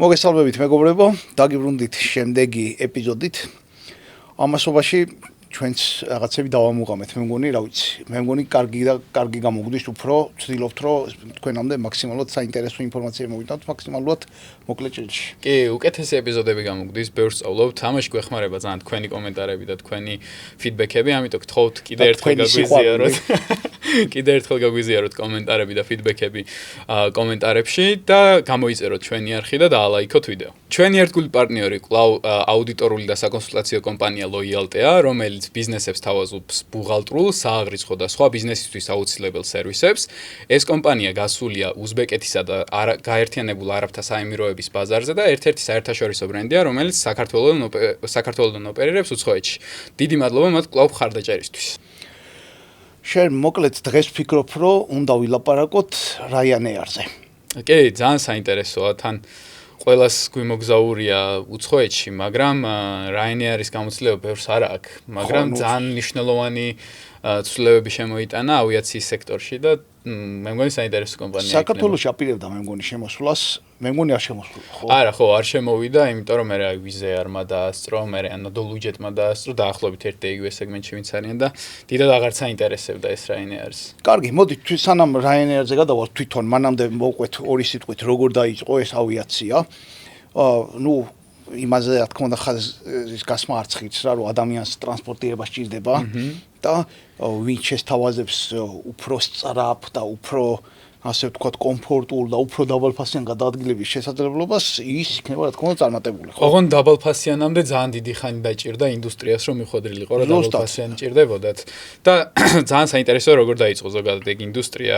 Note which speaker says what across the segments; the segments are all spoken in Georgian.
Speaker 1: მოგესალმებით მეგობრებო, დაგიბრუნდით შემდეგი ეპიზოდით. ამასობაში ჩვენც რაღაცები დავამუღამეთ, მე მგონი, რა ვიცი. მე მგონი კარგი გამოგვდის, უფრო ვცდილობთ, რომ თქვენამდე მაქსიმალურად საინტერესო ინფორმაცია მოვიტანოთ მაქსიმალურად მოკლე ჭრილში.
Speaker 2: კი, უკეთესი ეპიზოდები გამოგვდის, ბევრს სწავლობთ. თამაში გვეხმარება ძალიან თქვენი კომენტარები და თქვენი ფიდბექები, ამიტომ გთხოვთ კიდე ერთხელ გაგვიზიაროთ. კიდე ერთხელ გაგვიზიაროთ კომენტარები და ფიდბექები კომენტარებში და გამოიწეროთ ჩვენი არხი და დაალაიქოთ ვიდეო. ჩვენი ერთგული პარტნიორი კვლავ აუდიტორული და საკონსულტაციო კომპანია Loyaltea, რომელიც ბიზნესებს თავაზობს ბუღალტრულ, სააღრიცხვო და სხვა ბიზნესისთვის აუცილებელ სერვისებს. ეს კომპანია გასულია უზბეკეთისა და გაერთიანებულ არაბთა საემიროების ბაზარზე და ერთ-ერთი საერთაშორისო ბრენდია, რომელიც საქართველოსდან ოპერირებს უცხოეთში. დიდი მადლობა მათ კვლავ მხარდაჭერისთვის.
Speaker 1: შენ მოკლედ დღეს ვფიქრობ, რომ უნდა ვილაპარაკოთ Ryanair-ზე.
Speaker 2: კი, ძალიან საინტერესოა, თან ყველას გვიმოგზაურია უცხოეთში, მაგრამ Ryanair-ის გამოცდილება ბევრს არ აქვს, მაგრამ ძალიან მნიშვნელოვანი ცვლილებები შემოიტანა ავიაციის სექტორში და მე მგონი საინტერესო კომპანია იქნება.
Speaker 1: საქართველოში აპირებდა მე მგონი შემოსვლას, მე მგონი არ შემოსულა, ხო?
Speaker 2: არა, ხო, არ შემოვიდა, იმიტომ რომ მე ვიზე არმა დაასწრო, მე Anadolu Jet-მა დაასწრო, დაახლოებით ერთ იგივე სეგმენტში ვინც არიან და დიდად აღარც საინტერესებდა ეს Ryanair-ს.
Speaker 1: კარგი, მოდი სანამ Ryanair-ზე გადავალთ თვითონ, მანამდე მოვყვეთ ორი სიტყვით, როგორ დაიწყო ეს ავიაცია. იმაზე რა თქმა უნდა ხაზის გასმა არც ხიც რა, რომ ადამიანს ტრანსპორტირება სჭირდება და ვინც შესთავაზებს უფრო სწრაფ და უფრო ასე ვთქვათ კომფორტულ და უფრო დაბალფასიან გადაადგილების შესაძლებლობას ის იქნება რა თქმა უნდა წარმატებული, ხო?
Speaker 2: ოღონდ დაბალფასიანამდე ძალიან დიდი ხანი დაჭირდა ინდუსტრიას რომ მიხვედრილიყო რა დაბალფასიანი ჭირდებოდათ და ძალიან საინტერესოა როგორ დაიწყო ზოგადად ეგ ინდუსტრია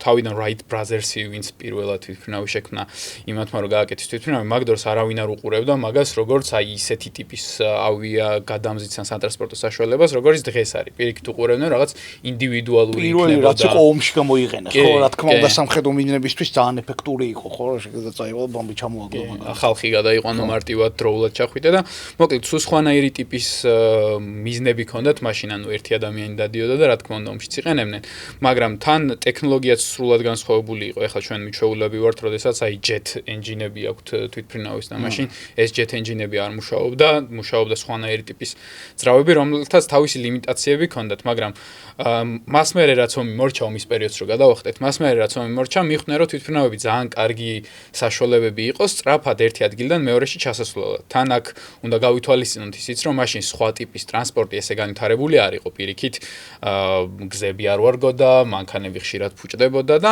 Speaker 2: თავიდან Wright Brothers-ი ვინც პირველად თვითმფრინავი შექმნა იმათმა რომ გააკეთეს თვითმფრინავი მაგდროს არავინ არ უყურებდა მაგას როგორც აი ისეთი ტიპის ავია გადამზიდს ან სატრანსპორტო საშუალებას როგორც დღეს არის პირიქით უყურებდნენ რაღაც ინდივიდუალური იქნებოდა
Speaker 1: პირველი რაც იყო ომში გამოიყენეს ხო რა თქმა უნდა სამხედრო მიზნებისთვის ძალიან ეფექტური იყო ხო შეიძლება წაიღო ბომბი ჩამოაგდო
Speaker 2: მაგას ხალხი გადაიყვანო მარტივად დროულად ჩახვიდე და მოკლედ სულ სხვანაირი ტიპის მიზნები ჰქონდათ მაშინ ანუ ერთი ადამიანი დადიოდა და რა თქმა უნდა ომშიც იყენებდნენ მაგრამ თან ტექნოლოგიაც სრულად განსხვავებული იყო ეხლა ჩვენ მიჩვეულები ვართ როდესაც აი jet engine-ები აქვთ თვითმფრინავის და მაშინ ეს jet engine-ები არ მუშაობდა სხვანაირი ტიპის ძრავები რომელთაც თავისი ლიმიტაციები ჰქონდათ მაგრამ მას მერე რაც ომი მორჩა ომის პერიოდს რო გადავახტეთ მას მერე რაც ომი მორჩა მიხვდნენ რომ თვითმფრინავები ძალიან კარგი საშუალებები იყოს სწრაფად ერთი ადგილიდან მეორეში ჩასასვლელად თან აქ უნდა გავითვალისწინოთ ისიც რომ მაშინ სხვა ტიპის ტრანსპორტი ესე განვითარებული არ იყო პირიქით გზები არ ვარგოდა მანქანები ხშირად ფუჭდებოდა და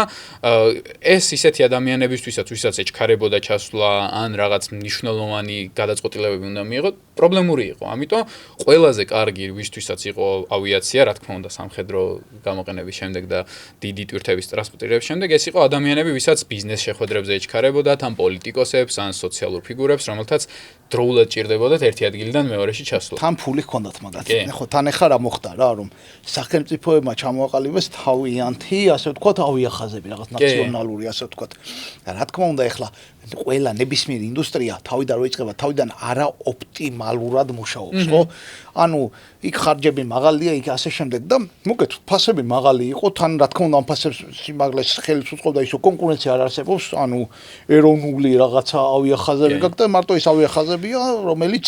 Speaker 2: ეს ისეთი ადამიანებისთვისაც ვისაც ეჩქარებოდა ჩასვლა ან რაღაც მნიშვნელოვანი გადაწყვეტილებები უნდა მიიღოთ პრობლემური იყო ამიტომ ყველაზე კარგი ვისთვისაც იყო ავიაცია რა თქმა უნდა სამხედრო გამოყენების შემდეგ და დიდი ტვირთების ტრანსპორტირების შემდეგ ეს იყო ადამიანები ვისაც ბიზნეს შეხვედრებზე ეჩქარებოდათ ან პოლიტიკოსებს ან სოციალურ ფიგურებს რომელთაც დროულად ჭირდებოდათ ერთი ადგილიდან მეორეში ჩასვლა
Speaker 1: თან ფული ჰქონდათ მაგათ ხო თან ეხა რა მოხდა რა რომ სახელმწიფოებმა ჩამოაყალიბეს თავიანთი ასე ვთქვათ ავიახაზები რაღაც ნაციონალური ასე ვთქვათ რა თქმა უნდა ეხლა ყველა ნებისმიერ ინდუსტრია თავიდან რო იწყება თავიდან არაოპტიმალურად მუშაობს ხო ანუ იქ ხარჯები მაღალია იქ ასე შემდეგ და მოკეთ ფასები მაღალი იყო თან რა თქმა უნდა ამ ფასებს სიმაღლეს ხელს უწყობდა ისო კონკურენცია არ არსებობს ანუ ეროვნული რაღაცა ავიახაზები გაქვს და მარტო ეს ავიახაზებია რომელიც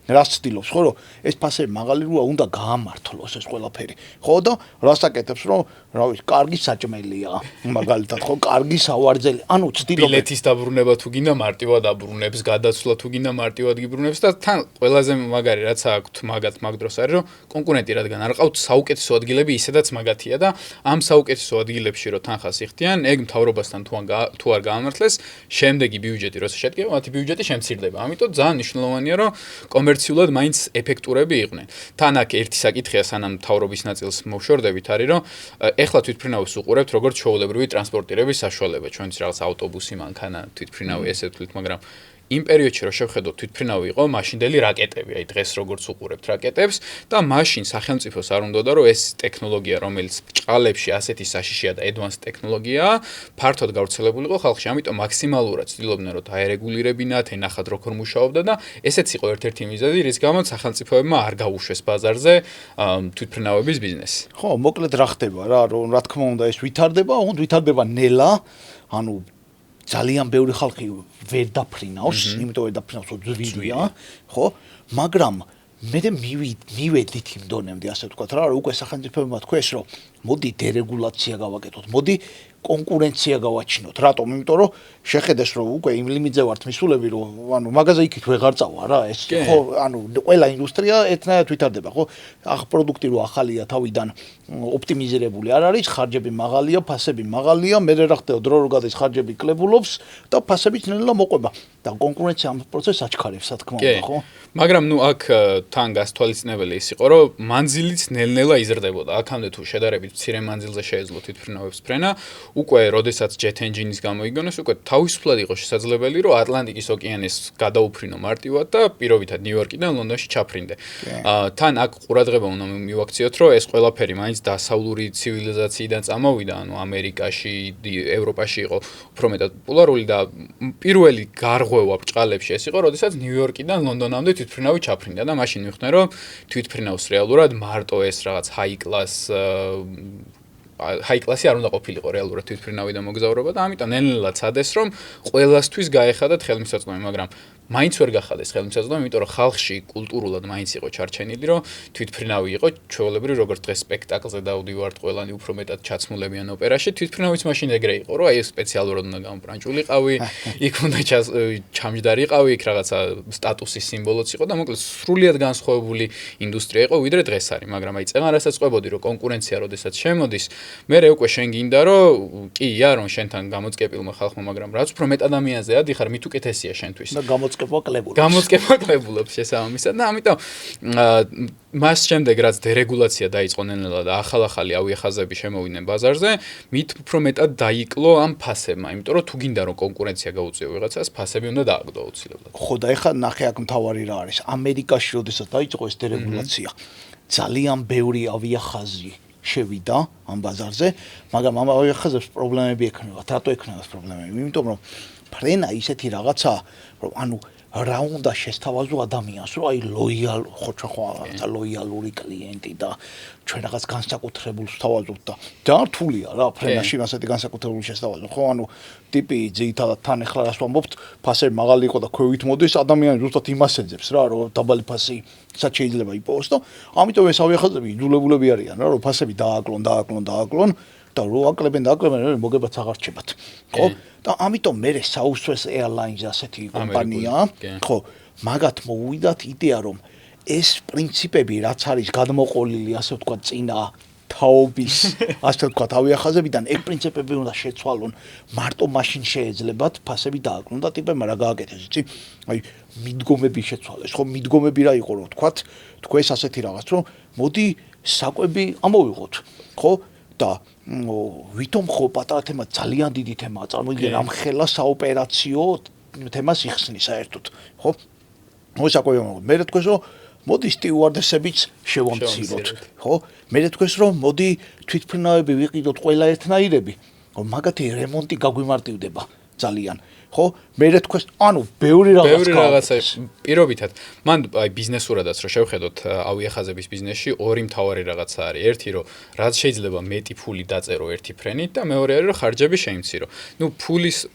Speaker 1: რას ცდილობს ხო რომ ეს ფასები მაღალი როა უნდა გაამართლოს ეს ყველაფერი ხო და რას აკეთებს რომ რა ვიცი კარგი საჭმელია მაგალითად ხო კარგი სავარძელი ანუ ცდილობს
Speaker 2: ბილეთის დაბრუნება თუ გინდა მარტივად დაბრუნებს გადაცვლა თუ გინდა მარტივად გიბრუნებს და თან ყველაზე მაგარი რაც აქვთ მაგ დროს არის რომ კონკურენტი რადგან არ ყავთ საუკეთესო ადგილები ისედაც მაგათია და ამ საუკეთესო ადგილებში რო თანხას იხდიან ეგ მთავრობასთან თუ არ გაამართლეს შემდეგი ბიუჯეტი როცა შედგება მათი ბიუჯეტი შემცირდება ამიტომ ძალიან მნიშვნელოვანია რომ კომერციულად მაინც ეფექტურები იყვნენ. თან აქ ერთი საკითხია სანამ მთავრობის ნაწილს მოვშორდებით არის რომ ეხლა თვითმფრინავის უყურებთ როგორც ჩვეულებრივი ტრანსპორტირების საშუალება ჩვენც რაღაც ავტობუსი მანქანა თვითმფრინავი ესე ვთქვით მაგრამ იმ პერიოდში რო შევხედოთ თვითმფრინავი იყო მაშინდელი რაკეტები აი დღეს როგორც უყურებთ რაკეტებს და მაშინ სახელმწიფოს არ უნდოდა რომ ეს ტექნოლოგია რომელიც ბჭყალებში ასეთი საშიშია და advanced ტექნოლოგიაა ფართოდ გავრცელებულიყო ხალხში ამიტომ მაქსიმალურად ცდილობდნენ რომ დაერეგულირებინათ ენახათ როგორ მუშაობდა და ესეც იყო ერთ-ერთი მიზეზი რის გამოც სახელმწიფოებმა არ გაუშვეს ბაზარზე თვითმფრინავების ბიზნესი
Speaker 1: ხო მოკლედ რა ხდება რა რომ რა თქმა უნდა ეს ვითარდება ნელა ანუ ძალიან ბევრი ხალხი ვერ დაფრინავს, იმიტომ ვერ დაფრინავს, რომ ძვირია, ხო? მაგრამ მე მივედით იმ დონემდე, ასე ვთქვათ რა, რომ უკვე სახელმწიფოებმა თქვეს, რომ მოდი დერეგულაცია გავაკეთოთ, მოდი კონკურენცია გავაჩინოთ. რატომ? იმიტომ რომ შეხედეს რომ უკვე იმ ლიმიტზე ვართ მისულები, რომ ანუ მაგაზე იქით ვეღარ წავა რა, ეს ხო, ანუ ყველა ინდუსტრია ერთნაირად ვითარდება, ხო? პროდუქტი რო ახალია თავიდან ოპტიმიზირებული არ არის, ხარჯები მაღალია, ფასები მაღალია, მე რა ხდება დრო რო გადის ხარჯები კლებულობს და ფასებიც ნელა მოყვება და კონკურენცია ამ პროცესს აჩქარებს, რა თქმა უნდა, ხო?
Speaker 2: მაგრამ ნუ აქ თან გასთვალისწინებელი ის იყო, რომ მანძილიც ნელ-ნელა იზრდებოდა. აქამდე თუ შედარებით მცირე მანძილზე შეეძლო თვითმფრინავების ფრენა, უკვე როდესაც jet engine-ის გამოიგონეს, უკვე თავისუფლად იყო შესაძლებელი, რომ ატლანტიკის ოკეანეს გადაუფრინო მარტივად და პირობითად ნიუ-იორკიდან ლონდონში ჩაფრინდე. თან აქ ყურადღება უნდა მივაქციოთ, რომ ეს ყველაფერი მაინც დასავლური ცივილიზაციიდან წამოვიდა, ანუ ამერიკაში, ევროპაში იყო უფრო მეტად პოპულარული და პირველი გარღვევა ბრჭყალებში ეს იყო, როდესაც ნიუ-იორკიდან ლონდონამდე თვითმფრინავი ჩაფრინდა და მაშინ მივხვდნენ, რომ თვითმფრინავს რეალურად მარტო ეს რაღაც high class-ი არ უნდა ყოფილიყო რეალურად თვითმფრინავი და მოგზაურობა და ამიტომ ნელ-ნელა ცადეს, რომ ყველასთვის გაეხადათ ხელმისაწვდომი, მაგრამ მაინც ვერ გახადეს ხელმისაწვდომი, იმიტომ რომ ხალხში კულტურულად მაინც იყო ჩარჩენილი, რომ თვითმფრინავი იყო ჩვეულებრივ როგორც დღეს სპექტაკლზე დავდივართ ყველანი უფრო მეტად ჩაცმულებიან ოპერაში, თვითმფრინავიც მაშინ ეგრე იყო, რომ აი სპეციალურად უნდა გამოპრანჭულიყავი, იქ უნდა ჩამჯდარიყავი, იქ რაღაცა სტატუსის სიმბოლოც იყო და მოკლედ სრულიად განსხვავებული ინდუსტრია იყო, ვიდრე დღეს არის, მაგრამ აი წეღან რასაც ყვებოდი, რომ კონკურენცია როდესაც შემოდის, მე უკვე შენ გინდა, რომ კია, რომ შენთან გამოწკეპილმა ხალხმა, მაგრამ რაც უფრო მეტ ადამიანზე ადიხარ, მით უკეთესია შენთვის.
Speaker 1: და გამოწკეპვა
Speaker 2: კლებულობს შესაბამისად და ამიტომ მას შემდეგ რაც დერეგულაცია დაიწყო ნელ-ნელა და ახალ-ახალი ავიახაზები შემოვიდნენ ბაზარზე, მით უფრო მეტად დაიკლო ამ ფასებმა, იმიტომ რომ თუ გინდა რომ კონკურენცია გაუწიო ვიღაცას, ფასები უნდა დააგდო აუცილებლად.
Speaker 1: ხო და ეხლა ნახე აქ მთავარი რა არის. ამერიკაში როდესაც დაიწყო ეს დერეგულაცია, ძალიან ბევრი ავიახაზი შევიდა ამ ბაზარზე, მაგრამ ამ ავიახაზებს პრობლემები ექნებათ. რატო ექნებათ პრობლემები? იმიტომ რომ ფრენა ისეთი რაღაცა, რომ ანუ რა უნდა შესთავაზო ადამიანს, რომ აი ლოიალური კლიენტი და ჩვენ რაღაც განსაკუთრებულს ვთავაზობთ და დართულია რა ფრენაში ასეთი განსაკუთრებული შესთავაზო, ხო, ანუ ტიპი ძირითადად თან ახლა რას ვამბობთ, ფასები მაღალი იყო და ქვევით მოდის, ადამიანი ზუსტად იმას ეძებს რა, რომ დაბალი ფასი სად შეიძლება იპოვოს და ამიტომ ეს ავიახაზები იძულებულები არიან რა, რომ ფასები დააკლონ და რო აკლებენ, მოგებაც აღარ რჩებათ. ხო? და ამიტომ მე Southwest Airlines ასეთი კომპანია, ხო, მაგათ მოუვიდათ იდეა, რომ ეს პრინციპები რაც არის გადმოყოლილი, ასე ვთქვათ, წინა თაობის, ასე ვთქვათ, ავიახაზებიდან, ეს პრინციპები უნდა შეცვალონ, მარტო მაშინ შეეძლებათ ფასები დააკლონ და ტიპებმა რა გააკეთეს, იცი? აი, მიდგომები შეცვალეს, ხო, მიდგომები რა იყო, რომ ვთქვათ, თქვენ ასეთი რაღაც, რომ მოდი საკვები ამოვიღოთ, ხო? და ვითომ ხო პატარა თემა ძალიან დიდი თემაა, წარმოიდგინე ამ ხელა საოპერაციო თემას იხსნის საერთოდ, ხო? მოსაკვები მე რა თქვენს, რომ მოდი სტიუარდესებიც შევამციროთ, ხო? მე რა თქვენს, რომ მოდი თვითმფრინავები ვიყიდოთ ყველა ერთნაირები, რომ მაგათი რემონტი გაგვიმარტივდება ძალიან. ხო? მე რა თქვენს, ანუ ბევრი რაღაცა
Speaker 2: პირობითად. მან აი ბიზნესურადაც რო შევხედოთ ავიახაზების ბიზნესში ორი მთავარი რაღაცა არის. ერთი რომ რაც შეიძლება მეტი ფული დაწერო ერთი ფრენით და მეორე არის რომ ხარჯები შეიმცირო. ნუ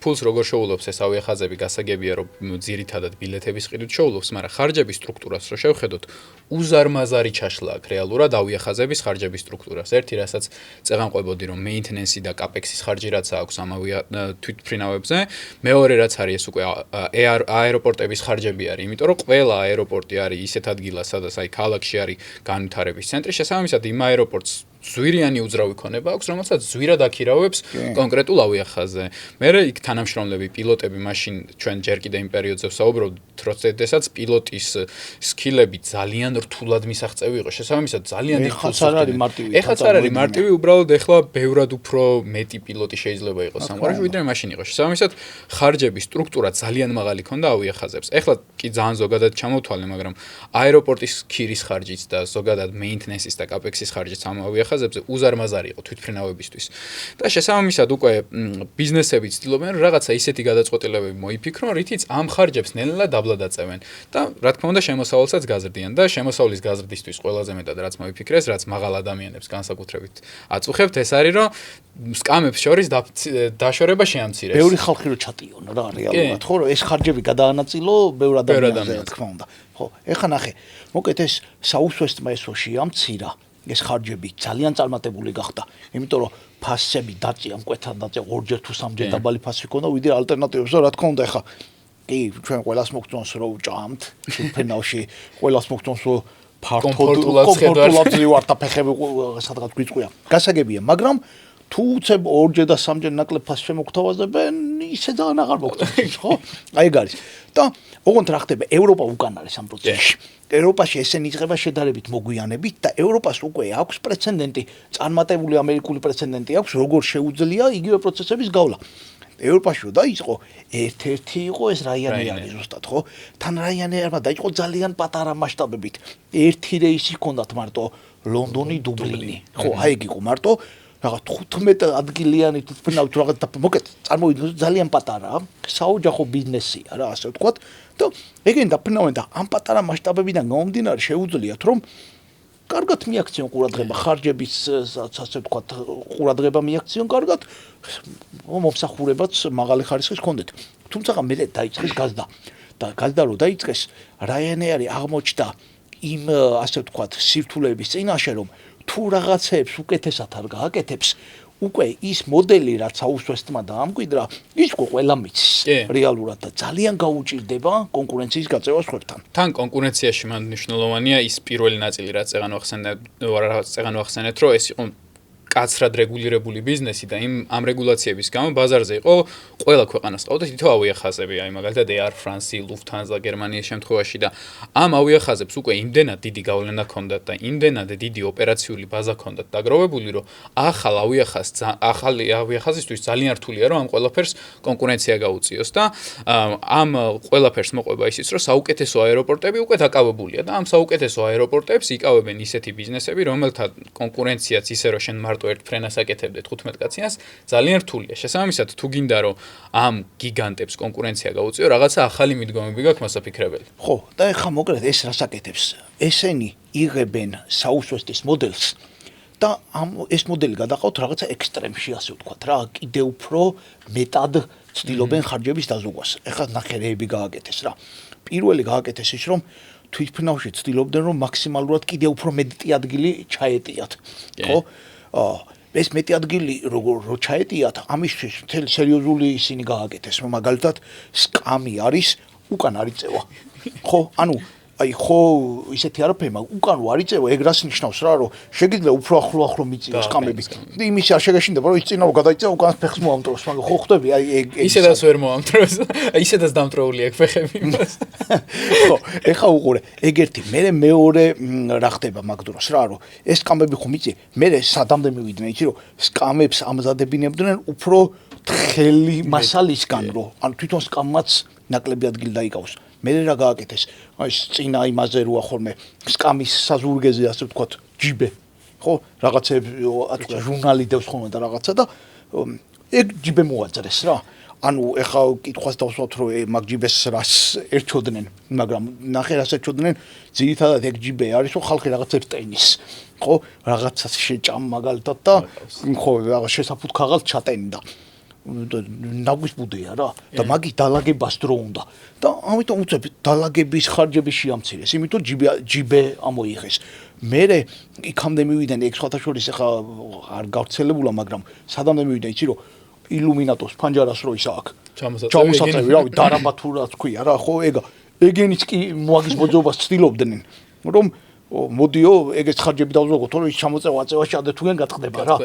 Speaker 2: ფულს როგორ შეულობს ეს ავიახაზები გასაგებია რომ ძირითადად ბილეთების ყიდვით შეულობს, მაგრამ ხარჯების სტრუქტურას რო შევხედოთ უზარმაზარი ჩაშლა აქვს რეალურად ავიახაზების ხარჯების სტრუქტურას. ერთი რასაც წეღან ყვებოდი რომ მეინტენენსი და კაპექსის ხარჯი რაც აქვს ამ თვითმფრინავებზე, მეორე რაც არის ეს უკვე აეროპორტების ხარჯები არის, იმიტომ რომ ყველა აეროპორტი არის ისეთ ადგილას, სადაც აი ქალაქში არის განვითარების ცენტრი, შესაბამისად იმ აეროპორტს ზვირიანი უძრავი ქონება აქვს, რომელსაც ზვირად აქირავებს კონკრეტულ ავიახაზზე. მერე იქ თანამშრომლები, პილოტები, მაშინ ჩვენ ჯერ კიდე იმ პერიოდზე ვსაუბრობთ, როდესაც პილოტის სკილები ძალიან რთულად მისაღწევი იყო. შესაბამისად ძალიან
Speaker 1: დიდი ხალხი არის მარტივი.
Speaker 2: ეხლაც არ არის მარტივი, უბრალოდ ეხლა ბევრად უფრო მეტი პილოტი შეიძლება იყოს სამყაროში, ვიდრე მაშინ იყო. შესაბამისად ხარჯების სტრუქტურა ძალიან მაღალი ქონდა ავიახაზებს. ეხლა კი ძალიან ზოგადად ჩამოვთვალე, მაგრამ აეროპორტის ქირის ხარჯიც და ზოგადად მეინტენენსის და კაპექსის ხარჯიც ამ ავიახაზებს ხაზებზე უზარმაზარი იყო თვითმფრინავებისთვის. და შესაბამისად უკვე ბიზნესები ცდილობენ რაღაცა ისეთი გადაწყვეტილებები მოიფიქრონ, რითიც ამ ხარჯებს ნელ-ნელა დაბლა დაწევენ და რა თქმა უნდა შემოსავალსაც გაზრდიან და შემოსავლის გაზრდისთვის ყველაზე მეტად რაც მოიფიქრეს, რაც მაღალ ადამიანებს განსაკუთრებით აწუხებთ, ეს არის რომ სკამებს შორის დაშორება შეამცირეს.
Speaker 1: ბევრი ხალხი რო ჩატიონ რა რეალურად, ხო, რომ ეს ხარჯები გადაანაწილო ბევრ ადამიანზე, რა თქმა უნდა. ხო, ეხლა ნახე, მოკეთ ეს საუსვესტმა ესო შეამცირა, ეს ხარჯები ძალიან წარმატებული გახდა, იმიტომ რომ ფასები დაწია, მკვეთრად დაწია, ორჯერ თუ სამჯერ დაბალი ფასი ქონდა, ვიდრე ალტერნატივებს, რა თქმა უნდა, ეხლა კი, ჩვენ ყველას მოგწონს რომ ვჭამთ, ფენავში ყველას მოგწონს რომ კომფორტულად ვართ და ფეხები სადღაც გვიწყვია. გასაგებია, მაგრამ თუ უცებ ორჯერ და სამჯერ ნაკლებ ფასს შემოგთავაზებენ, ისე ძალიან აღარ მოგწონს, ხო? აი ეგ არის. და ოღონდ რა ხდება, ევროპა უკან არის ამ პროცესში. ევროპაში ესენი იწყება შედარებით მოგვიანებით და ევროპას უკვე აქვს პრეცედენტი, წარმატებული ამერიკული პრეცედენტი აქვს, როგორ შეუძლია იგივე პროცესების გავლა. ევროპაში რო დაიწყო, ერთ-ერთი იყო ეს Ryanair-ი ზუსტად, ხო? თან Ryanair-მა დაიწყო ძალიან პატარა მასშტაბებით. ერთი რეისი ჰქონდათ მარტო ლონდონი, დუბლინი. ხო, აი ეგ იყო მარტო რაღაც 15 ადგილიანი თვითმფრინავი თუ რაღაც მოკეთ, წარმოვიდგინოთ ძალიან პატარაა, საოჯახო ბიზნესია რა, ასე ვთქვათ. და ეგენ დაფრინავენ და ამ პატარა მასშტაბებიდან გამომდინარე შეუძლიათ რომ კარგად მიაქციონ ყურადღება ხარჯების ასე ვთქვათ ყურადღება მიაქციონ კარგად მომსახურებაც მაღალი ხარისხის ჰქონდეთ. თუმცა მე დაიწყეს გაზდა და გაზდა რო დაიწყეს Ryanair-ი აღმოჩნდა იმ ასე ვთქვათ სირთულეების წინაშე რომ თუ რაღაცებს უკეთესად არ გააკეთებს უკვე ის მოდელი რაც აუსვესტმა დაამკვიდრა ის ყველა მიცის რეალურად და ძალიან გაუჭირდება კონკურენციის გაწევა სხვებთან.
Speaker 2: თან კონკურენციაში მან მნიშვნელოვანია ის პირველი ნაწილი რაც წეგან ვახსენეთ რომ ეს იყო კაცრად რეგულირებული ბიზნესი და ამ რეგულაციების გამო ბაზარზე იყო ყველა ქვეყანას ყავდა თითო ავიახაზები, აი მაგალითად Air France, Lufthansa გერმანიის შემთხვევაში და ამ ავიახაზებს უკვე იმდენად დიდი გავლენა ჰქონდათ და იმდენად დიდი ოპერაციული ბაზა ჰქონდათ დაგროვებული, რომ ახალი ავიახაზისთვის ძალიან რთულია რომ ამ ყველაფერს კონკურენცია გაუწიოს და ამ ყველაფერს მოყვება ისიც რომ საუკეთესო აეროპორტები უკვე დაკავებულია და ამ საუკეთესო აეროპორტებს იკავებენ ისეთი ბიზნესები, რომელთა კონკურენციაც ისე რომ შენ მარტო ერთ ფრენას აკეთებდე 15 კაციანს ძალიან რთულია. შესაბამისად, თუ გინდა რომ ამ გიგანტებს კონკურენცია გაუწიო, რაღაცა ახალი მიდგომები გაქვს მასაფიქრებელი.
Speaker 1: ხო, და ეხლა მოკლედ ეს რას აკეთებს? ესენი იღებენ საუსვესტის მოდელს და ეს მოდელი გადაყავთ რაღაცა ექსტრემში, ასე ვთქვათ რა, კიდევ უფრო მეტად ცდილობენ ხარჯების დაზოგვას. ეხლა ნახე რეები გააკეთეს რა. პირველი გააკეთეს ის რომ თვითმფრინავში ცდილობდნენ რომ მაქსიმალურად კიდევ უფრო მეტი ადგილი ჩაეტიათ. ხო? ეს მეტი ადგილი როგორ ჩაეტიათ, ამისთვის მთელი სერიოზული ისინი გააკეთეს, რომ მაგალითად სკამი არის უკან არ იწევა. ხო, ანუ აი ხო ისეთი არაფერი, მაგრამ უკან რო არ იწევა, ეგ რას ნიშნავს რა, რომ შეგიძლია უფრო ახლო მიწიოს სკამები. იმის არ შეგეშინდება, რომ ის წინა რო გადაიწევა, უკან ფეხს მოამტროს, მაგრამ ხო ხვდები, აი ეგ
Speaker 2: ისედაც ვერ მოამტროს. ისედაც დამტროული აქვს ფეხები იმას.
Speaker 1: ხო, ეხა უყურე, ეგ ერთი, მეორე რა ხდება მაგ დროს რა, რომ ეს სკამები ხომ იცი, მე სადამდე მივიდნენ, იცი რომ სკამებს ამზადებინებდნენ უფრო თხელი მასალისგან, რომ ანუ თვითონ სკამმაც ნაკლები ადგილი დაიკავოს. მე რა გააკეთეს? აი წინა იმაზე როა ხოლმე სკამის საზურგეზე ასე ვთქვათ, ჯიბე. ხო, რაღაცები ჟურნალი დევს ხოლმე და რაღაცა და ეგ ჯიბე მოაწერეს რა. ანუ ეხა კითხვას დავსვათ რომ მაგ ჯიბეს რას ერჩოდნენ, მაგრამ ნახე რას ერჩოდნენ, ძირითადად ეგ ჯიბე არის რომ ხალხი რაღაცებს ტენის. ხო, რაღაცას შეჭამ მაგალითად და ხო, რაღაც შესაფუთქაღალ ჩატენდა. ნაგვის ბუდეა რა და მაგის დალაგებას დრო უნდა და ამიტომ უცებ დალაგების ხარჯების შეამცირეს, იმიტომ ჯიბე ამოიღეს. მერე იქამდე მივიდნენ ეგ სხვათა შორის ახლა არ გავრცელებულა, მაგრამ სადამდე მივიდნენ იცი რომ ილუმინატოს ფანჯარას რო ის აქვს. ჩამოსაწევი, რავი, დარაბა თუ რაც ქვია რა, ხო, ეგენიც კი მოაგის მოძრაობას ცდილობდნენ, რომ მოდიო, ეგეც ხარჯები დავზოგოთ, რომ ის ჩამოწევა აწევაში ადრე თუგან გაწყდება რა.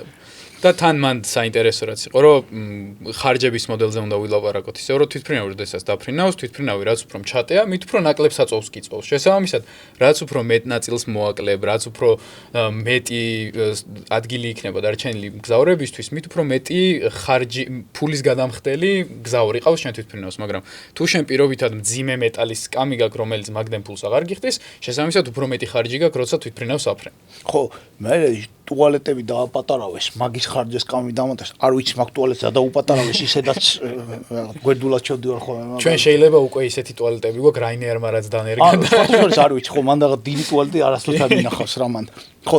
Speaker 2: და თან მან საინტერესო რაც იყო, რომ ხარჯების მოდელზე უნდა ვილაპარაკოთ, ისე რომ თვითმფრინავი როდესაც დაფრინავს, თვითმფრინავი რაც უფრო მჩატეა, მით უფრო ნაკლებ საწოვს გიწოვს. შესაბამისად, რაც უფრო მეტ ნაწილს მოაკლებ, რაც უფრო მეტი ადგილი იქნება დარჩენილი მგზავრებისთვის, მით უფრო მეტი ხარჯი ფულის გადამხდელი მგზავრი ყავს შენ თვითმფრინავს, მაგრამ თუ შენ პირობითად მძიმე მეტალის სკამი გაქვს, რომელიც მაგდენ ფულს აღარ გიხდის, შესაბამისად უფრო მეტი ხარჯი გაქვს, როცა თვითფრინავს აფრენ.
Speaker 1: ხო, მე ტუალეტები დააპატარავეს, მაგის ხარჯზე სკამი დამატეს. არ ვიცი, მაგ ტუალეტს დაუპატარავეს ისედაც გვერდულად შევდივარ ხოლმე.
Speaker 2: ჩვენ შეიძლება უკვე ისეთი ტუალეტები გვაქვს, რაინერმა რაც დანერგა.
Speaker 1: არ ვიცი, ხო, მანდ დიდი ტუალეტი არასდროს არ მინახავს რა მანდ. ხო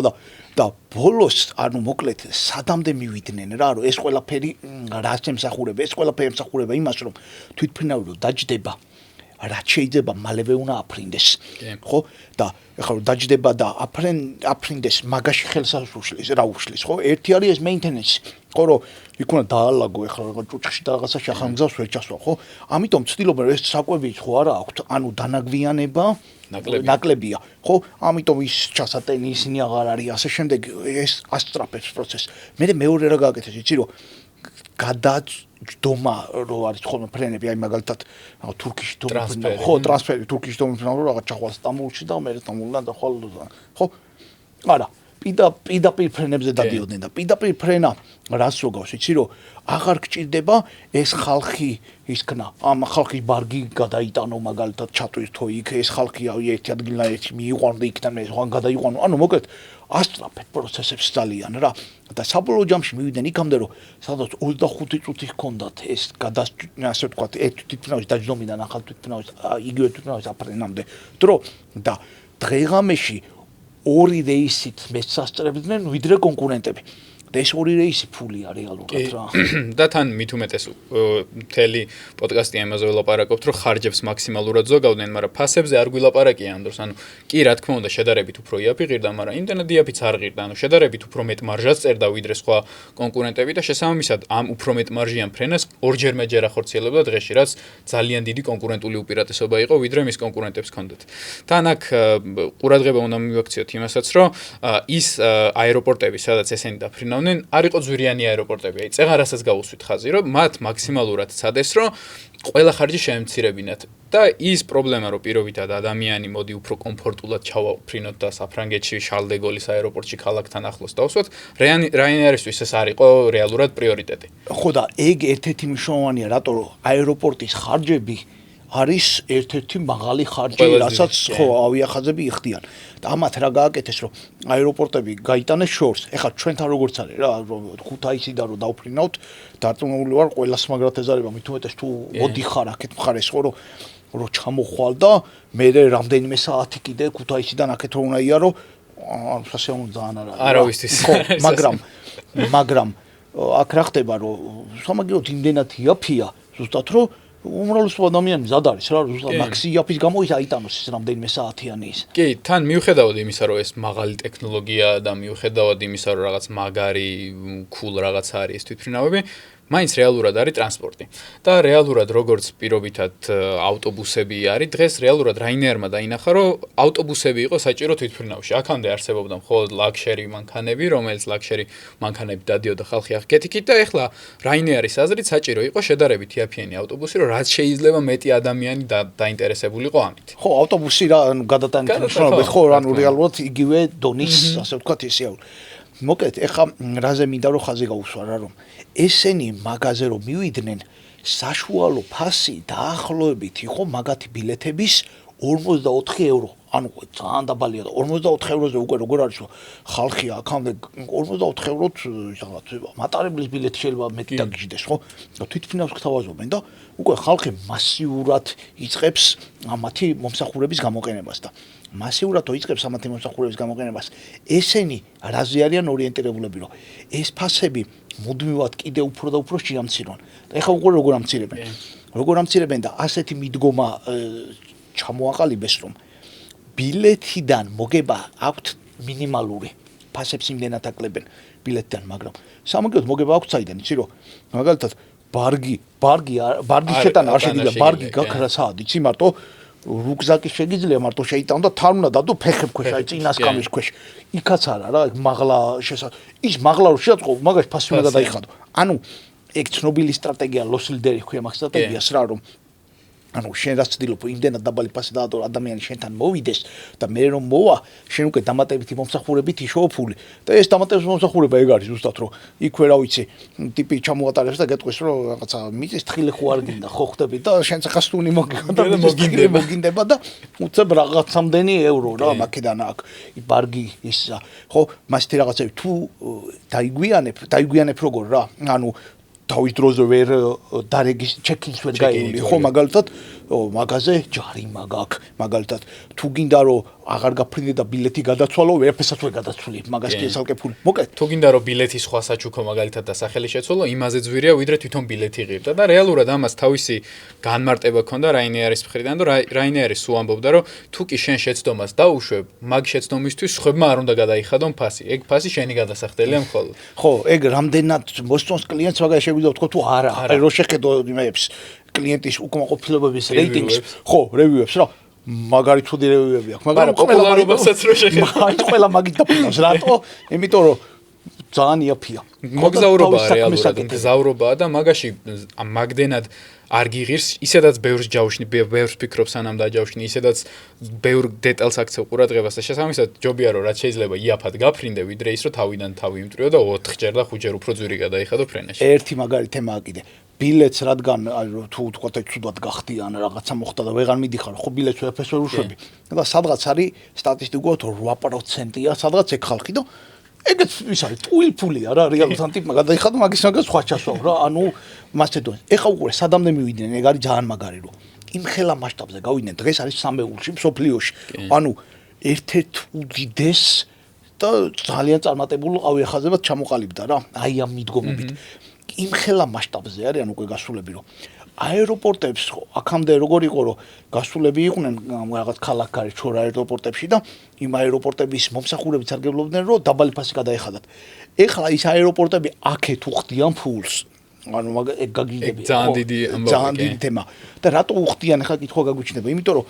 Speaker 1: და ბოლოს, ანუ მოკლედ, სადამდე მივიდნენ რა, რომ ეს ყველაფერი რას ემსახურება, ეს ყველაფერი ემსახურება იმას, რომ თვითფრინავი რომ დაჯდება რაც შეიძლება მალევე უნდა აფრინდეს. ხო? და ეხლა რომ დაჯდება და აფრინდეს, მაგაში ხელს უშლის, რა უშლის, ხო? ერთი არის ეს maintenance. ხო, რომ იქ უნდა დაალაგო, ეხლა რაღაც ჭუჭხში და რაღაცა შახანგზავს ვერ ჩასვა, ხო? ამიტომ ვცდილობენ რომ ეს საკვები ხო არა აქვთ, ანუ დანაგვიანება ნაკლებია, ხო? ამიტომ ის ჩასატენი ისინი აღარ არის, ასე შემდეგ ეს ასტრაფებს პროცესს. მე მეორე რა გააკეთეს, იცი რომ გადაჯდომა რო არის ხოლმე ფრენები, აი მაგალითად თურქიში დომფრინავ, ხო, ტრანსფერი თურქიში დომფრინავ რო რაღაც ჩახვალ სტამბოლში და მე სტამბოლიდან და ხვალ ხო? არა, პირდაპირ ფრენებზე დადიოდნენ და პირდაპირ ფრენა რას რო გავს, იცი რომ აღარ გჭირდება ეს ხალხი ისქნა, ამ ხალხის ბარგი გადაიტანო მაგალითად ჩატვირთო იქ, ეს ხალხი ერთი ადგილიდან ერთი მიიყვანო იქიდან მე ზღან გადაიყვანო, ანუ მოკლედ ასტრაფეთ პროცესებს ძალიან რა და საბოლოო ჯამში მივიდნენ იქამდე რომ სადაც 25 წუთი ჰქონდათ ეს ასე ვთქვათ თვითფრინავის დაჯდომიდან ახალ თვითფრინავის იგივე თვითფრინავის აფრენამდე დრო და დღეღამეში 2 რეისით მეც სასწრებდნენ ვიდრე კონკურენტები და ეს 2 რეისი ფულია რეალურად რა
Speaker 2: და თან მით უმეტეს მთელი პოდკასტი ამაზე ველაპარაკობთ რომ ხარჯებს მაქსიმალურად ზოგავდნენ მაგრამ ფასებზე არ გვილაპარაკია ამ დროს ანუ კი რა თქმა უნდა შედარებით უფრო იაფიღირდა მაგრამ იმდენად იაფიც არ ღირდა ანუ შედარებით უფრო მეტ მარჟას წერდა ვიდრე სხვა კონკურენტები და შესაბამისად ამ უფრო მეტ მარჟიან ფრენას ორჯერმეჯერ ახორციელებდა დღეში რაც ძალიან დიდი კონკურენტული უპირატესობა იყო ვიდრე მის კონკურენტებს ჰქონდათ თან აქ ყურადღება უნდა მივაქციოთ იმასაც რომ ის აეროპორტები სადაც ესენი დაფრინავდნენ არ იყო ძვირიანი აეროპორტები. აი, წეღარასაც გავუსვით ხაზი, რომ მათ მაქსიმალურად ცადეს, რომ ყველა ხარჯი შეემცირებინათ. და ის პრობლემა, რომ პირობითად ადამიანი მოდი უფრო კომფორტულად ჩავაფრინოთ და საფრანგეთში შარლ-დე-გოლის აეროპორტში ქალაქთან ახლოს დავსვათ, რაინერისთვის ეს არ იყო რეალურად პრიორიტეტი.
Speaker 1: ხო და ეგ ერთ-ერთი მნიშვნელოვანია, რატო რომ აეროპორტის ხარჯები არის ერთ-ერთი მაღალი ხარჯი, რასაც ხო ავიახაზები იხდიან. და ამათ რა გააკეთეს, რომ აეროპორტები გაიტანეს შორს. ეხლა ჩვენთან როგორც არის რა, რომ ქუთაისიდან რომ დავფრინავთ, დარწმუნებული ვარ, ყველას მაგრად ეზარება, მით უმეტეს თუ მოდიხარ აქეთ მხარეს, ხო, რომ ჩამოხვალ და მე რამდენიმე საათი კიდე ქუთაისიდან აქეთ რომ უნდა იარო, სასიამოვნო ძალიან
Speaker 2: არავისთვის.
Speaker 1: ხო, მაგრამ აქ რა ხდება, რომ სამაგიეროდ იმდენად იაფია, ზუსტად რომ უმრავლესობა ადამიანი მზად არის რა, ზუსტად მაქსი იაფის გამო ის აიტანოს ის რამდენიმე საათიანი ის.
Speaker 2: კი, თან მიუხედავად იმისა, რომ ეს მაღალი ტექნოლოგია და მიუხედავად იმისა, რომ რაღაც მაგარი, cool რაღაცა არის ეს თვითფრინავები, მაინც რეალურად არის ტრანსპორტი. და რეალურად როგორც პირობითად ავტობუსები არის, დღეს რეალურად რაინერმა დაინახა, რომ ავტობუსები იყო საჭირო თვითფრინავში. აქამდე არსებობდა მხოლოდ ლაქშერი მანქანები, რომელიც ლაქშერი მანქანები დადიოდა ხალხი აღკეთიქით და ეხლა რაინერის აზრით საჭირო იყო შედარებით იაფიანი ავტობუსი, რომ რაც შეიძლება მეტი ადამიანი დაინტერესებულიყო ამით.
Speaker 1: ხო, ავტობუსი რა, ანუ გადატანილი ხდება, ხო, ანუ რეალურად იგივე დონის, ასე ვთქვათ, ისე მოკლედ, ეხლა რაზე მინდა რომ ხაზი გაუსვა რა, რომ ესენი მაგაზე რომ მივიდნენ, საშუალო ფასი დაახლოებით იყო მაგათი ბილეთების 44 ევრო. ანუ ძალიან დაბალია და 44 ევროზე უკვე როგორ არის რომ ხალხი აქამდე 44 ევროთ რაღაც მატარებლის ბილეთი შეიძლება მეტი დაგიჟდეს, ხო? და თვითფრინავს გთავაზობენ და უკვე ხალხი მასიურად იწყებს ამათი მომსახურების გამოყენებას და მასიურად იწყებს ამათი მომსახურების გამოყენებას. ესენი რაზე არიან ორიენტირებულები, რომ ეს ფასები მუდმივად კიდე უფრო და უფრო შეამცირონ. და ეხლა უკვე როგორ ამცირებენ და ასეთი მიდგომა ჩამოაყალიბეს, რომ ბილეთიდან მოგება აქვთ მინიმალური ფასებს იმდენად აკლებენ ბილეთიდან, მაგრამ სამაგიეროდ მოგება აქვთ საიდან, იცი რომ მაგალითად ბარგი შეტანა არ შეგიძლია, ბარგი გაქრა სად, იცი მარტო რუგზაკი შეგიძლია, მარტო შეიტანო და თან უნდა დადო ფეხებ ქვეშ, აი წინას კამის ქვეშ. იქაც არა რა, მაღლა ის მაღლა რო შეაწყო, მაგაში ფასი უნდა გადაიხადო. ანუ ეგ ცნობილი სტრატეგია, ლოს ლიდერი ქვია მაგ სტრატეგიას რა, რომ ანუ შენ რაც ცდილობ იმდენად დაბალი ფასი დაადო ადამიანი შენთან მოვიდეს და მე რომ მოვა შენ უკვე დამატებითი მომსახურებით იშოვ ფული და ეს დამატებითი მომსახურება ეგ არის ზუსტად რომ იქვე რა ვიცი ტიპი ჩამოატარებს და გეტყვის რომ რაღაცა მიწის თხილი ხო არ გინდა ხო ხდები და შენ ახლა სტუნი მოგინდება და უცებ რაღაცამდენი ევრო რა მაქედან აქ ბარგი ისა ხო მასეთი რაღაცები თუ დაიგვიანებ როგორ რა ანუ თავის დროზე ვერ დარეგის ჩეკინს ვერ გაივლი ხო მაგალითად მაგაზე ჯარიმა გაქვს მაგალითად თუ გინდა რომ აღარ გაფრინდე და ბილეთი გადაცვალო ვერაფერსაც ვერ გადაცვლი მაგას კი ესალკე ფული მოკლედ
Speaker 2: თუ გინდა რომ ბილეთი სხვა საჩუქო მაგალითად და სახელი შეცვალო იმაზე ძვირია ვიდრე თვითონ ბილეთი ღირდა და რეალურად ამას თავისი განმარტება ქონდა Ryanair-ის მხრიდან და Ryanair-ი სულ ამბობდა რომ თუ კი შენ შეცდომას დაუშვებ მაგ შეცდომისთვის ხებმა არ უნდა გადაიხადონ ფასი ეგ ფასი შენი გადასახდელია მხოლოდ
Speaker 1: ხო ეგ რამდენად მოსწონს კლიენტს მაგას შეგვიძლია ვთქვა თუ არა რო შეხედო იმებს კლიენტის უკმაყოფილებების რეიტინგს ხო რევიუებს რა მაგარი ცუდი რევიუები აქვს მაგრამ
Speaker 2: პოპულარობასაც რო შეხედო
Speaker 1: ყველა მაგით დაფინავს რატო იმიტომ რომ ძალიან იაფია
Speaker 2: მოგზაურობაა რეალურად მგზავრობაა და მაგაში მაგდენად არ გიღირს ისედაც ბევრს ჯავშნი ბევრს ფიქრობს სანამ დაჯავშნი ისედაც ბევრ დეტალს აქცევ ყურადღებას და შესაბამისად ჯობია რომ რაც შეიძლება იაფად გაფრინდე ვიდრე ის რომ თავიდან თავი იმტრიო და 4ჯერ და 5ჯერ უფრო ძვირი გადაიხადო ფრენაში
Speaker 1: ერთი მაგარი თემაა კიდე ბილეთს რადგან თუ თქვათ ცუდად გახდიან რაღაცა მოხდა და ვეღარ მიდიხარ ხო ბილეთს ვერაფერს ვერ უშვები და სადღაც არის სტატისტიკურად 8%-ია სადღაც ეგ ხალხი და ეგეც ის არის ტუილფულია რა რეალურად ტიპმა გადაიხადა მაგის მაგას სხვა ჩასვავ რა ანუ მასეთო ეხა უკვე სადამდე მივიდნენ ეგ არის ძალიან მაგარი რომ იმ ხელა მასშტაბზე გავიდნენ დღეს არის სამეულში მსოფლიოში ანუ ერთ-ერთ უდიდეს და ძალიან წარმატებულ ავიახაზებად ჩამოყალიბდა რა აი ამ მიდგომებით იმ ხელა მასშტაბზე არის ანუ უკვე გასულები რომ აეროპორტებს ხო აქამდე როგორ იყო რომ გასულები იყვნენ რაღაც ქალაქგარეთ შორ აეროპორტებში და იმ აეროპორტების მომსახურები სარგებლობდნენ რომ დაბალი ფასი გადაეხადათ ეხლა ის აეროპორტები აქეთ უხდიან ფულს ანუ ეგ გაგიძებია
Speaker 2: ძალიან დიდი ამბავია
Speaker 1: ძალიან დიდი თემა და რატო უხდიან ახლა კითხვა გაგვიჩნდება იმიტომ რომ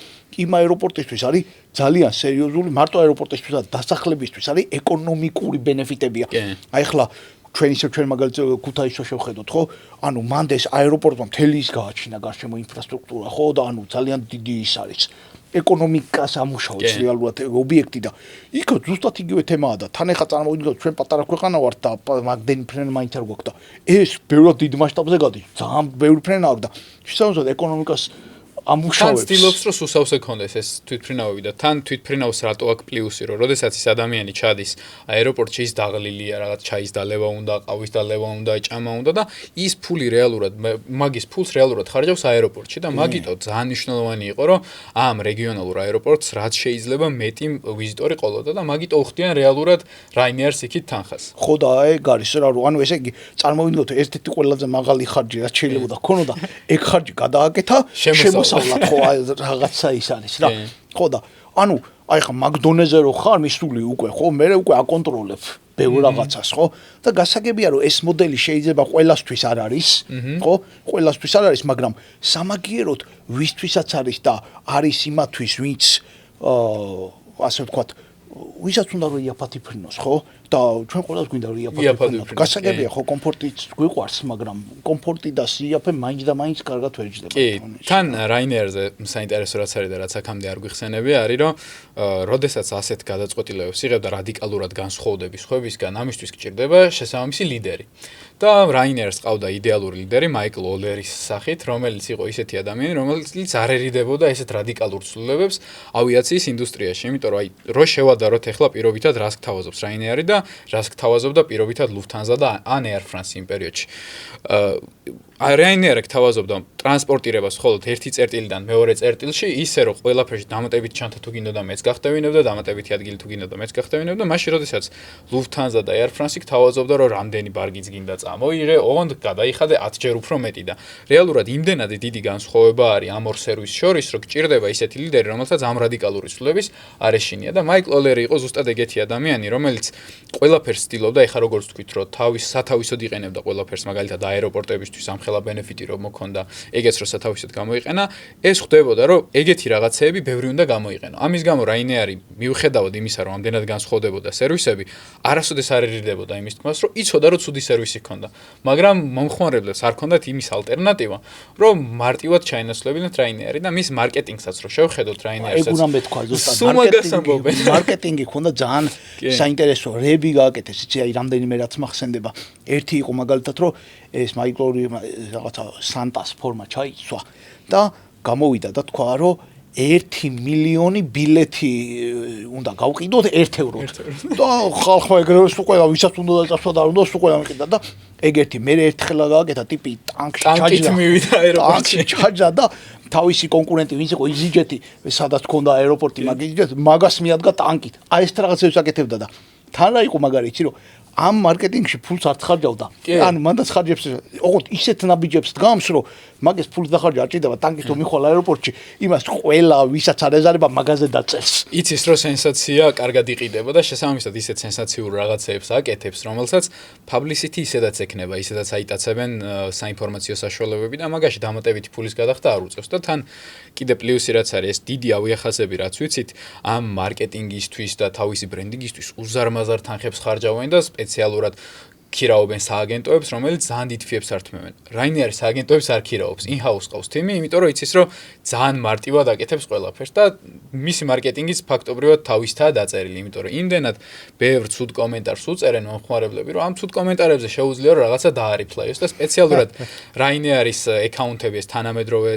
Speaker 1: იმ აეროპორტისთვის არის ძალიან სერიოზული მარტო აეროპორტისთვის და დასახლებისთვის არის ეკონომიკური ბენეფიტებია აი ახლა ჩვენ მაგალითად ქუთაისში შევხედოთ ხო ანუ მანდეს აეროპორტმა მთელი ის გააჩინა გარშემო ინფრასტრუქტურა ხო და ანუ ძალიან დიდი ის არის ეკონომიკას ამუშავებს რეალურად ობიექტი და იქ ზუსტად იგივე თემაა და თან ეხა წარმოვიდგინოთ ჩვენ პატარა ქვეყანა ვართ და მაგდენი ფრენა მაინც არ გვაქვს და ეს ბევრად დიდ მასშტაბზე გადის ძალიან ბევრი ფრენა აქვს და შესაბამისად ეკონომიკას ამუშავებს.
Speaker 2: თან ცდილობს რომ სუსავს ეკონდეს ეს თვითფრინავები და თან თვითფრინავს რატო აქვს პლუსი რომ როდესაც ის ადამიანი ჩადის აეროპორტში ის დაღლილია რაღაც ჩაის დალევა უნდა ყავის დალევა უნდა ჭამა უნდა და ის ფული რეალურად მაგის ფულს რეალურად ხარჯავს აეროპორტში და მაგიტო ძალიან მნიშვნელოვანი იყო რომ ამ რეგიონალურ აეროპორტს რაც შეიძლება მეტი ვიზიტორი ყოლოდა და მაგიტო უხდიან რეალურად Ryanair-ს იქით თანხას.
Speaker 1: ხო და ეგ არის რა რომ ანუ ესე იგი წარმოვიდგინოთ ერთ-ერთი ყველაზე მაღალი ხარჯი რაც შეიძლება ქონოდა ეგ ხარჯი გადააკეთა შემოსავლად ხო რაღაცა ის არის რა ხო და ანუ აი ხა მაგდონეზე რო ხარ მისული უკვე ხო მე უკვე აკონტროლებ ბევრ რაღაცას ხო და გასაგებია რომ ეს მოდელი შეიძლება ყველასთვის არ არის ხო ყველასთვის არ არის მაგრამ სამაგიეროდ ვისთვისაც არის და არის იმათვის ვინც ასე ვთქვათ ვისაც უნდა რომ იაფათი ფრინოს ხო და ჩვენ ყველას გვინდა რომ იაფათი ფრინოს გასაგებია ხო კომფორტიც გვიყვარს მაგრამ კომფორტი და სიაფე მაინც და მაინც კარგად ვერ იჯდება
Speaker 2: კი თან Ryanair-ზე საინტერესო რაც არის და რაც აქამდე არ გვიხსენებია არის რომ როდესაც ასეთ გადაწყვეტილებებს იღებ და რადიკალურად განსხვავდები სხვებისგან ამისთვის გჭირდება შესაბამისი ლიდერი და Ryanair-ს ყავდა იდეალური ლიდერი მაიკლ ოლერის სახით რომელიც იყო ისეთი ადამიანი რომელიც არ ერიდებოდა ესეთ რადიკალურ ცვლილებებს ავიაციის ინდუსტრიაში იმიტომ რომ აი რო შევადაროთ ახლა პირობითად რას გთავაზობს Ryanair-ი და რას გთავაზობდა პირობითად Lufthansa და ან Air France იმ პერიოდში Ryanair-ი გთავაზობდა ტრანსპორტირებას მხოლოდ ერთი წერტილიდან მეორე წერტილში ისე რომ ყველაფერში დამატებით ჩანთა თუ გინდა და მეც გახტევინებ და დამატებითი ადგილი თუ გინდა და მეც გახტევინებ და მაშინ როდესაც Lufthansa და Air France-ი გთავაზობდა რომ რამდენი ბარგიც გინდა წამოიღე ოღონდ გადაიხადე 10ჯერ უფრო მეტი და რეალურად იმდენად დიდი განსხვავება არის ამ ორ სერვისს შორის რომ გჭირდება ისეთი ლიდერი რომელსაც ამ რადიკალური ცვლილების არ ეშინია და მაიკლ ოლერი იყო ზუსტად ეგეთი ადამიანი რომელიც ყველაფერს ცდილობდა ეხა როგორც თქვით რომ თავის სათავისოდ იყენებდა ყველაფერს მაგალითად აეროპორტებისთვის ამ ხელა ბენეფიტი რომ მოქონდა ეგეც რო სათავისად გამოიყენა, ეს ხდებოდა, რომ ეგეთი რაღაცეები ბევრი უნდა გამოიყენო. ამის გამო Ryanair-ი მიუხედავად იმისა, რომ ამდენად განსხვავდებოდა სერვისები, არასოდეს არ ერიდებოდა იმის თქმას, რომ იცოდა, რომ ცუდი სერვისი ჰქონდა. მაგრამ მომხმარებლებს არ ჰქონდათ იმის ალტერნატივა, რომ მარტივად ჩაენაცვლებინათ Ryanair-ი და მის მარკეტინგსაც რო შევხედოთ Ryanair-საც.
Speaker 1: ეგ უნდა მეთქვა ზუსტად მარკეტინგი ჰქონდა ძალიან საინტერესო რები გააკეთეს, იცი აი რამდენიმე რაც მახსენდება. ერთი იყო მაგალითად, რომ ეს მაიკლორი რაღაცა სანტას ფორმა ჩაიცვა და გამოვიდა და თქვა, რომ 1 მილიონი ბილეთი უნდა გავყიდოთ 1 ევროთ. და ხალხმა ეგრევე სულ ყველა ვისაც უნდა დაწესვა და უნდა სულ ყველა მიყიდა და ეგ ერთი მე ერთხელა გააკეთა ტიპი ტანკში
Speaker 2: ჩაჯდა. მივიდა აეროპორტში.
Speaker 1: ჩაჯდა და თავისი კონკურენტი ვინც იყო EasyJet, სადაც ჰქონდა აეროპორტი მაგას მიადგა ტანკით. აი ეს რაღაცებს აკეთებდა და თან რა იყო მაგარი იცი რომ ამ მარკეტინგში ფულს არ ხარჯავდა. ანუ მანდაც ხარჯებს, ოღონდ ისეთ ნაბიჯებს დგამს, რომ მაგას ფულს დახარჯა არ ჭირდება ტანკით რომ მიხვალ აეროპორტში, იმას ყველა ვისაც არ ეზარება მაგაზე დაწერს.
Speaker 2: იცის რომ სენსაცია კარგად იყიდება და შესაბამისად ისეთ სენსაციურ რაღაცეებს აკეთებს, რომელსაც publicity ისედაც ექნება, ისედაც აიტაცებენ საინფორმაციო საშუალებები და მაგაში დამატებითი ფულის გადახდა არ უწევს და თან კიდე პლუსი რაც არის, ეს დიდი ავიახაზები რაც ვიცით, ამ მარკეტინგისთვის და თავისი ბრენდინგისთვის უზარმაზარ თანხებს ხარჯავენ და სპეციალურად ქირაობენ სააგენტოებს, რომელიც ძალიან დიდ ფიებს ართმევენ. Ryanair-ის სააგენტოებს არ ქირაობს, in-house ყავს თიმი, იმიტომ რომ იცის რომ ძალიან მარტივად აკეთებს ყველაფერს და მისი მარკეტინგიც ფაქტობრივად თავისთაა დაწერილი, იმიტომ რომ იმდენად ბევრ ცუდ კომენტარს უწერენ მომხმარებლები, რომ ამ ცუდ კომენტარებზე შეუძლია რომ რაღაცა დაარიფლაიოს და სპეციალურად Ryanair-ის აკაუნტები ეს თანამედროვე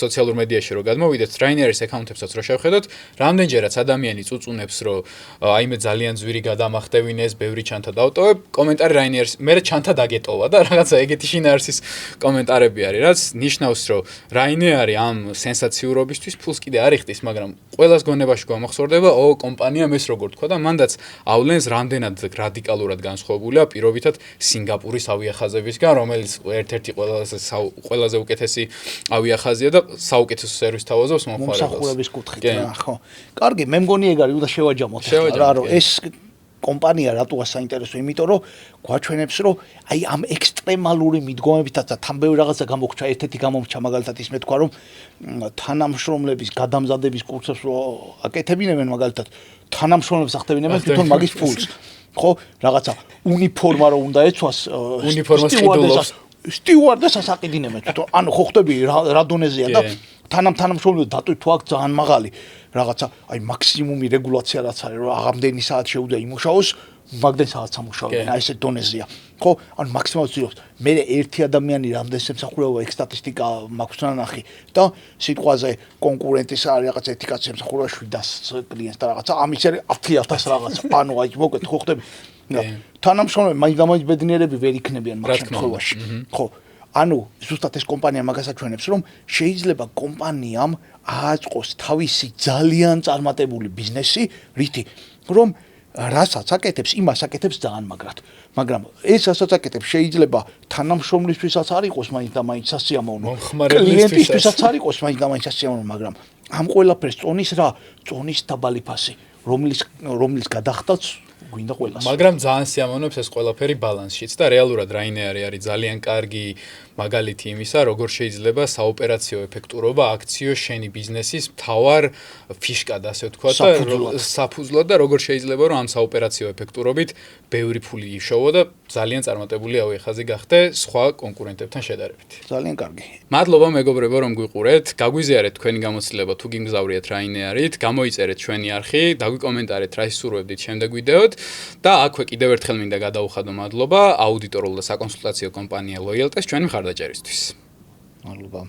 Speaker 2: სოციალურ მედიაში რო გადმოვიდეთ, Ryanair-ის აკაუნტებსაც რო შევხედოთ, რამდენჯერაც ადამიანი წუწუნებს, რომ აიმე ძალიან ძვირი გადამახტევინეს, ბევრი ჩანთა დავტოვე კომენტარი Ryanair-ის მე ჩანთა დაგეტოვა და რაღაცა ეგეთი შინაარსის კომენტარები არის, რაც ნიშნავს, რომ Ryanair-ი ამ სენსაციურობისთვის ფულს კიდე არ იხდის, მაგრამ ყველას გონებაში გამოხსოვდება, კომპანიამ ეს როგორ თქვა და მანდაც ავლენს რამდენად რადიკალურად განსხვავებულია პირობითად სინგაპურის ავიახაზებისგან, რომელიც ერთ-ერთი ყველაზე უკეთესი ავიახაზია და საუკეთესო სერვისს თავაზობს მომხმარებელს.
Speaker 1: მომსახურების კუთხით რა, ხო. კარგი, მე მგონი ეგ არის, უნდა შევაჯამოთ რა, რომ ეს კომპანია რატოა საინტერესო, იმიტომ რომ გვაჩვენებს, რომ აი ამ ექსტრემალური მიდგომებითაც და თან ბევრი რაღაცა გამოგჩა, ერთ-ერთი გამომჩა მაგალითად ის მე თქვა, რომ თანამშრომლების გადამზადების კურსებს რო აკეთებინებენ მაგალითად, თანამშრომლებს ახდენებენ თვითონ მაგის ფულს. ხო, რაღაცა უნიფორმა რო უნდა ეცვას,
Speaker 2: უნიფორმას ყიდულობს.
Speaker 1: სტიუარდესას აყიდინებენ თვითონ, ანუ ხო ხდები რა დონეზეა და თანამშრომლები დატვირთ თუ აქ ძალიან მაღალი რაღაცა აი მაქსიმუმი რეგულაცია რაც არის რომ ამდენი საათ შეუძლია იმუშაოს მაგდენ საათს ამუშავებენ აი ესე დონეზეა ხო ანუ მაქსიმალურად ცდილობს მე ერთი ადამიანი რამდენს ემსახურება ეგ სტატისტიკა მაქვს ნახი და სიტყვაზე კონკურენტის არის რაღაც ერთი კაცი ემსახურება 700 კლიენტს და რაღაცა ამის არის 1000 რაღაცა ანუ აი მოგეთ ხო ხდები თანამშრომლები მაინც ბედნიერები ვერ იქნებიან მაგ შემთხვევაში ხო ანუ ზუსტად ეს კომპანია მაგას აჩვენებს რომ შეიძლება კომპანიამ ააწყოს თავისი ძალიან წარმატებული ბიზნესი რითი რომ რასაც აკეთებს იმას აკეთებს ძალიან მაგრამ ეს რასაც აკეთებს შეიძლება თანამშრომლისთვისაც არ იყოს მაინც და მაინც სასიამოვნო კლიენტისთვისაც არ იყოს მაინც და მაინც სასიამოვნო მაგრამ ამ ყველაფერს წონის დაბალი ფასი რომლის გადახდაც გვინდა ყველას
Speaker 2: მაგრამ ძალიან სიამოვნებს ეს ყველაფერი ბალანსშიც და რეალურად Ryanair-ი არის ძალიან კარგი მაგალითი იმისა, როგორ შეიძლება საოპერაციო ეფექტურობა აქციო შენი ბიზნესის მთავარ ფიშკად, ასე ვთქვათ, და საფუძვლად და როგორ შეიძლება რომ ამ საოპერაციო ეფექტურობით ბევრი ფული იშოვო და ძალიან წარმატებული ავიახაზი გახდე სხვა კონკურენტებთან შედარებით.
Speaker 1: ძალიან კარგი.
Speaker 2: მადლობა მეგობრებო რომ გვიყურეთ. გაგვიზიარეთ თქვენი გამოცდილება თუ გიმგზავრიეთ Ryanair-ით, გამოიწერეთ ჩვენი არხი, დაგვიკომენტარეთ რა ისურვებდით შემდეგ ვიდეოდ და აქვე კიდევ ერთხელ მინდა გადავუხადო მადლობა აუდიტორულ და საკონსულტაციო კომპანია Loyalty-ს ჩვენი მხარდაჭერისთვის.
Speaker 1: მადლობა.